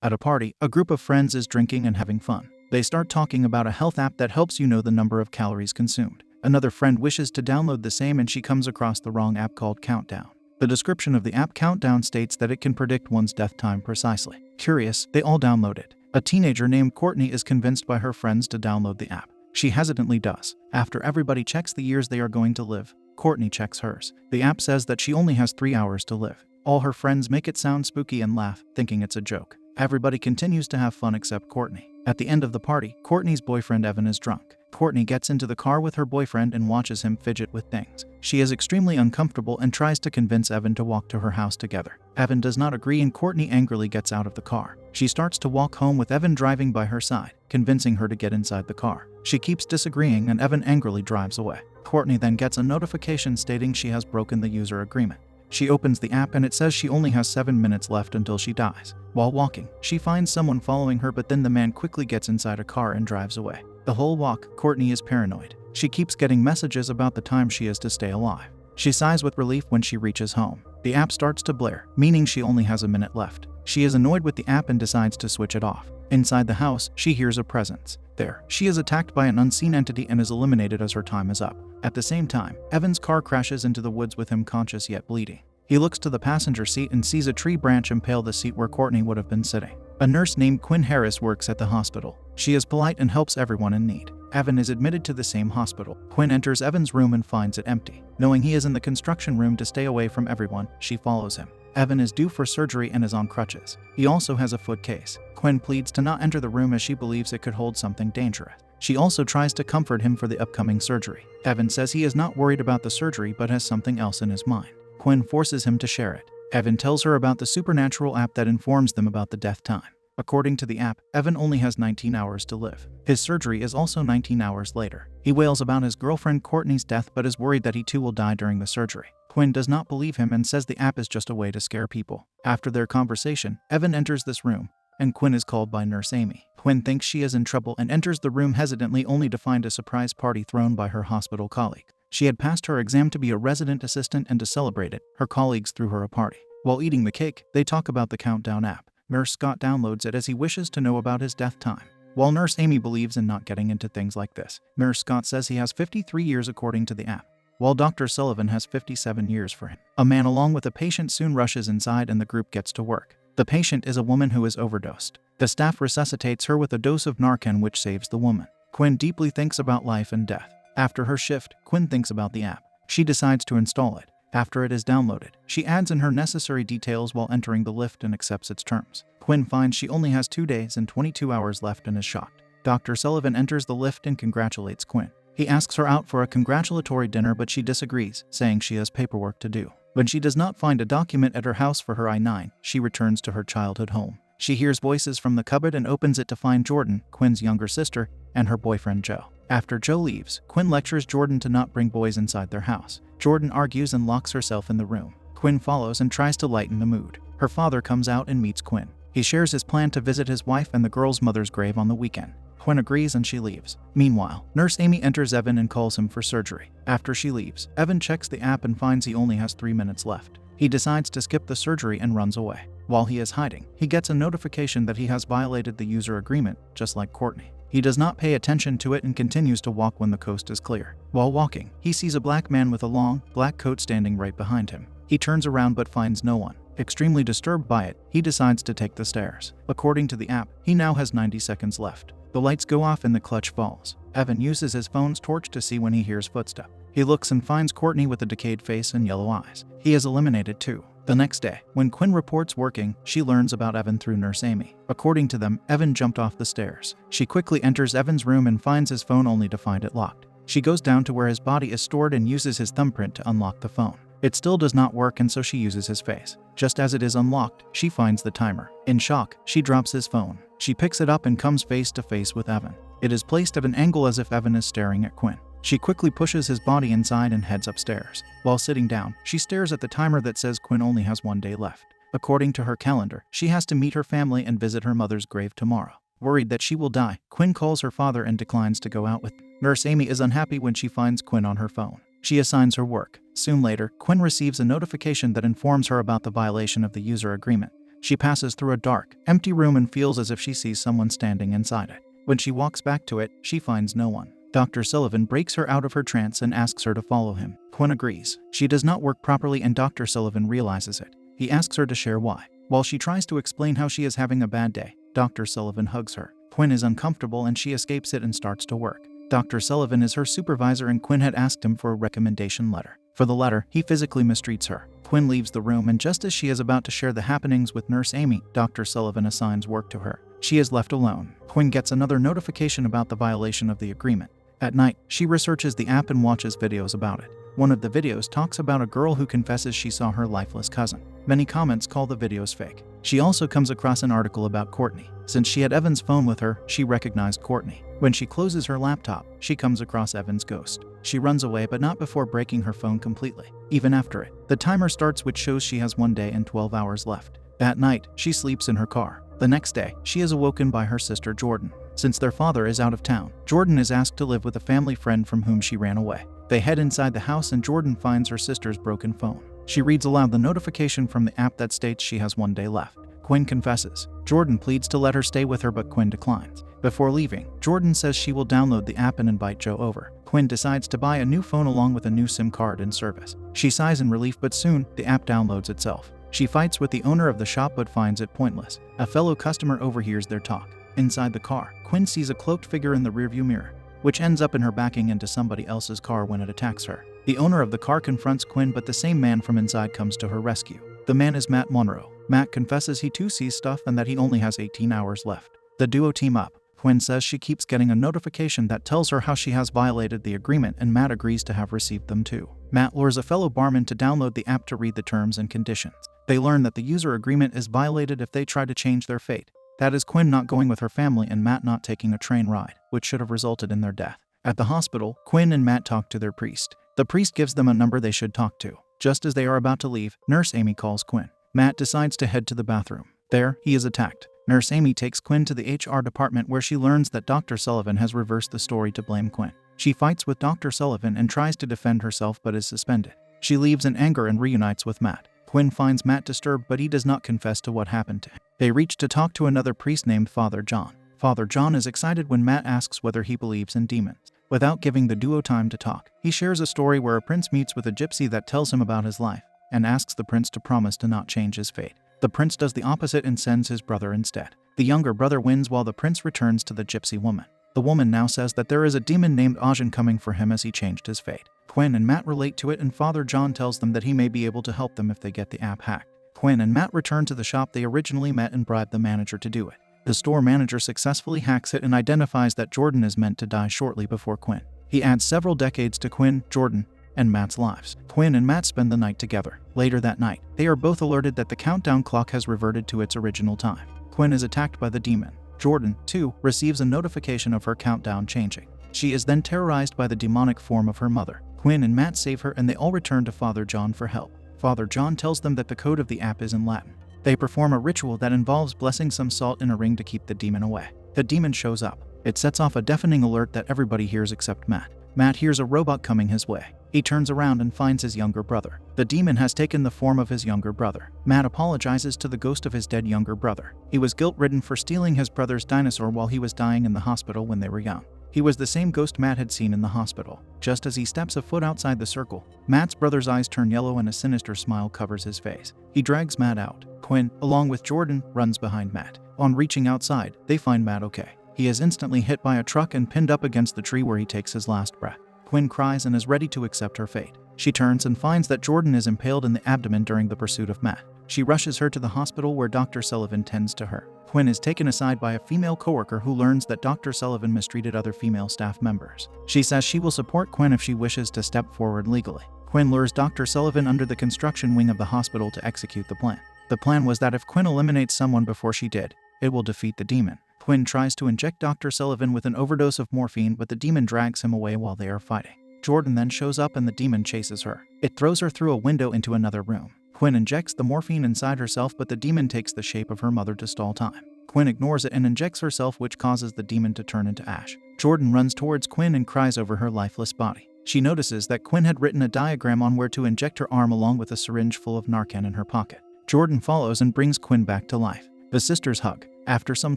At a party, a group of friends is drinking and having fun. They start talking about a health app that helps you know the number of calories consumed. Another friend wishes to download the same and she comes across the wrong app called Countdown. The description of the app Countdown states that it can predict one's death time precisely. Curious, they all download it. A teenager named Courtney is convinced by her friends to download the app. She hesitantly does. After everybody checks the years they are going to live, Courtney checks hers. The app says that she only has 3 hours to live. All her friends make it sound spooky and laugh, thinking it's a joke. Everybody continues to have fun except Courtney. At the end of the party, Courtney's boyfriend Evan is drunk. Courtney gets into the car with her boyfriend and watches him fidget with things. She is extremely uncomfortable and tries to convince Evan to walk to her house together. Evan does not agree and Courtney angrily gets out of the car. She starts to walk home with Evan driving by her side, convincing her to get inside the car. She keeps disagreeing and Evan angrily drives away. Courtney then gets a notification stating she has broken the user agreement. She opens the app and it says she only has 7 minutes left until she dies. While walking, she finds someone following her, but then the man quickly gets inside a car and drives away. The whole walk, Courtney is paranoid. She keeps getting messages about the time she is to stay alive. She sighs with relief when she reaches home. The app starts to blare, meaning she only has a minute left. She is annoyed with the app and decides to switch it off. Inside the house, she hears a presence. There, she is attacked by an unseen entity and is eliminated as her time is up. At the same time, Evan's car crashes into the woods with him conscious yet bleeding. He looks to the passenger seat and sees a tree branch impale the seat where Courtney would have been sitting. A nurse named Quinn Harris works at the hospital. She is polite and helps everyone in need. Evan is admitted to the same hospital. Quinn enters Evan's room and finds it empty. Knowing he is in the construction room to stay away from everyone, she follows him. Evan is due for surgery and is on crutches. He also has a foot case. Quinn pleads to not enter the room as she believes it could hold something dangerous. She also tries to comfort him for the upcoming surgery. Evan says he is not worried about the surgery but has something else in his mind. Quinn forces him to share it. Evan tells her about the supernatural app that informs them about the death time. According to the app, Evan only has 19 hours to live. His surgery is also 19 hours later. He wails about his girlfriend Courtney's death but is worried that he too will die during the surgery. Quinn does not believe him and says the app is just a way to scare people. After their conversation, Evan enters this room, and Quinn is called by Nurse Amy. Quinn thinks she is in trouble and enters the room hesitantly only to find a surprise party thrown by her hospital colleague. She had passed her exam to be a resident assistant and to celebrate it, her colleagues threw her a party. While eating the cake, they talk about the Countdown app. Nurse Scott downloads it as he wishes to know about his death time. While Nurse Amy believes in not getting into things like this, Nurse Scott says he has 53 years according to the app, while Dr. Sullivan has 57 years for him. A man along with a patient soon rushes inside and the group gets to work. The patient is a woman who is overdosed. The staff resuscitates her with a dose of Narcan which saves the woman. Quinn deeply thinks about life and death. After her shift, Quinn thinks about the app. She decides to install it. After it is downloaded, she adds in her necessary details while entering the lift and accepts its terms. Quinn finds she only has 2 days and 22 hours left and is shocked. Dr. Sullivan enters the lift and congratulates Quinn. He asks her out for a congratulatory dinner but she disagrees, saying she has paperwork to do. When she does not find a document at her house for her I-9, she returns to her childhood home. She hears voices from the cupboard and opens it to find Jordan, Quinn's younger sister, and her boyfriend Joe. After Joe leaves, Quinn lectures Jordan to not bring boys inside their house. Jordan argues and locks herself in the room. Quinn follows and tries to lighten the mood. Her father comes out and meets Quinn. He shares his plan to visit his wife and the girl's mother's grave on the weekend. Quinn agrees and she leaves. Meanwhile, Nurse Amy enters Evan and calls him for surgery. After she leaves, Evan checks the app and finds he only has 3 minutes left. He decides to skip the surgery and runs away. While he is hiding, he gets a notification that he has violated the user agreement, just like Courtney. He does not pay attention to it and continues to walk when the coast is clear. While walking, he sees a black man with a long, black coat standing right behind him. He turns around but finds no one. Extremely disturbed by it, he decides to take the stairs. According to the app, he now has 90 seconds left. The lights go off and the clutch falls. Evan uses his phone's torch to see when he hears footsteps. He looks and finds Courtney with a decayed face and yellow eyes. He is eliminated too. The next day, when Quinn reports working, she learns about Evan through Nurse Amy. According to them, Evan jumped off the stairs. She quickly enters Evan's room and finds his phone only to find it locked. She goes down to where his body is stored and uses his thumbprint to unlock the phone. It still does not work and so she uses his face. Just as it is unlocked, she finds the timer. In shock, she drops his phone. She picks it up and comes face to face with Evan. It is placed at an angle as if Evan is staring at Quinn. She quickly pushes his body inside and heads upstairs. While sitting down, she stares at the timer that says Quinn only has 1 day left. According to her calendar, she has to meet her family and visit her mother's grave tomorrow. Worried that she will die, Quinn calls her father and declines to go out with them. Nurse Amy is unhappy when she finds Quinn on her phone. She assigns her work. Soon later, Quinn receives a notification that informs her about the violation of the user agreement. She passes through a dark, empty room and feels as if she sees someone standing inside it. When she walks back to it, she finds no one. Dr. Sullivan breaks her out of her trance and asks her to follow him. Quinn agrees. She does not work properly and Dr. Sullivan realizes it. He asks her to share why. While she tries to explain how she is having a bad day, Dr. Sullivan hugs her. Quinn is uncomfortable and she escapes it and starts to work. Dr. Sullivan is her supervisor and Quinn had asked him for a recommendation letter. For the letter, he physically mistreats her. Quinn leaves the room and just as she is about to share the happenings with Nurse Amy, Dr. Sullivan assigns work to her. She is left alone. Quinn gets another notification about the violation of the agreement. At night, she researches the app and watches videos about it. One of the videos talks about a girl who confesses she saw her lifeless cousin. Many comments call the videos fake. She also comes across an article about Courtney. Since she had Evan's phone with her, she recognized Courtney. When she closes her laptop, she comes across Evan's ghost. She runs away but not before breaking her phone completely. Even after it, the timer starts which shows she has 1 day and 12 hours left. That night, she sleeps in her car. The next day, she is awoken by her sister Jordan. Since their father is out of town, Jordan is asked to live with a family friend from whom she ran away. They head inside the house and Jordan finds her sister's broken phone. She reads aloud the notification from the app that states she has 1 day left. Quinn confesses. Jordan pleads to let her stay with her but Quinn declines. Before leaving, Jordan says she will download the app and invite Joe over. Quinn decides to buy a new phone along with a new SIM card and service. She sighs in relief but soon, the app downloads itself. She fights with the owner of the shop but finds it pointless. A fellow customer overhears their talk. Inside the car, Quinn sees a cloaked figure in the rearview mirror, which ends up in her backing into somebody else's car when it attacks her. The owner of the car confronts Quinn but the same man from inside comes to her rescue. The man is Matt Monroe. Matt confesses he too sees stuff and that he only has 18 hours left. The duo team up. Quinn says she keeps getting a notification that tells her how she has violated the agreement and Matt agrees to have received them too. Matt lures a fellow barman to download the app to read the terms and conditions. They learn that the user agreement is violated if they try to change their fate. That is Quinn not going with her family and Matt not taking a train ride, which should have resulted in their death. At the hospital, Quinn and Matt talk to their priest. The priest gives them a number they should talk to. Just as they are about to leave, Nurse Amy calls Quinn. Matt decides to head to the bathroom. There, he is attacked. Nurse Amy takes Quinn to the HR department where she learns that Dr. Sullivan has reversed the story to blame Quinn. She fights with Dr. Sullivan and tries to defend herself but is suspended. She leaves in anger and reunites with Matt. Quinn finds Matt disturbed but he does not confess to what happened to him. They reach to talk to another priest named Father John. Father John is excited when Matt asks whether he believes in demons. Without giving the duo time to talk, he shares a story where a prince meets with a gypsy that tells him about his life and asks the prince to promise to not change his fate. The prince does the opposite and sends his brother instead. The younger brother wins while the prince returns to the gypsy woman. The woman now says that there is a demon named Ajahn coming for him as he changed his fate. Quinn and Matt relate to it and Father John tells them that he may be able to help them if they get the app hacked. Quinn and Matt return to the shop they originally met and bribe the manager to do it. The store manager successfully hacks it and identifies that Jordan is meant to die shortly before Quinn. He adds several decades to Quinn, Jordan, and Matt's lives. Quinn and Matt spend the night together. Later that night, they are both alerted that the countdown clock has reverted to its original time. Quinn is attacked by the demon. Jordan, too, receives a notification of her countdown changing. She is then terrorized by the demonic form of her mother. Quinn and Matt save her and they all return to Father John for help. Father John tells them that the code of the app is in Latin. They perform a ritual that involves blessing some salt in a ring to keep the demon away. The demon shows up. It sets off a deafening alert that everybody hears except Matt. Matt hears a robot coming his way. He turns around and finds his younger brother. The demon has taken the form of his younger brother. Matt apologizes to the ghost of his dead younger brother. He was guilt-ridden for stealing his brother's dinosaur while he was dying in the hospital when they were young. He was the same ghost Matt had seen in the hospital. Just as he steps a foot outside the circle, Matt's brother's eyes turn yellow and a sinister smile covers his face. He drags Matt out. Quinn, along with Jordan, runs behind Matt. On reaching outside, they find Matt okay. He is instantly hit by a truck and pinned up against the tree where he takes his last breath. Quinn cries and is ready to accept her fate. She turns and finds that Jordan is impaled in the abdomen during the pursuit of Matt. She rushes her to the hospital where Dr. Sullivan tends to her. Quinn is taken aside by a female coworker who learns that Dr. Sullivan mistreated other female staff members. She says she will support Quinn if she wishes to step forward legally. Quinn lures Dr. Sullivan under the construction wing of the hospital to execute the plan. The plan was that if Quinn eliminates someone before she did, it will defeat the demon. Quinn tries to inject Dr. Sullivan with an overdose of morphine, but the demon drags him away while they are fighting. Jordan then shows up and the demon chases her. It throws her through a window into another room. Quinn injects the morphine inside herself, but the demon takes the shape of her mother to stall time. Quinn ignores it and injects herself, which causes the demon to turn into ash. Jordan runs towards Quinn and cries over her lifeless body. She notices that Quinn had written a diagram on where to inject her arm along with a syringe full of Narcan in her pocket. Jordan follows and brings Quinn back to life. The sisters hug. After some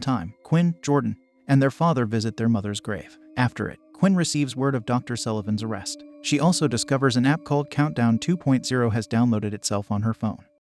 time, Quinn, Jordan, and their father visit their mother's grave. After it, Quinn receives word of Dr. Sullivan's arrest. She also discovers an app called Countdown 2.0 has downloaded itself on her phone.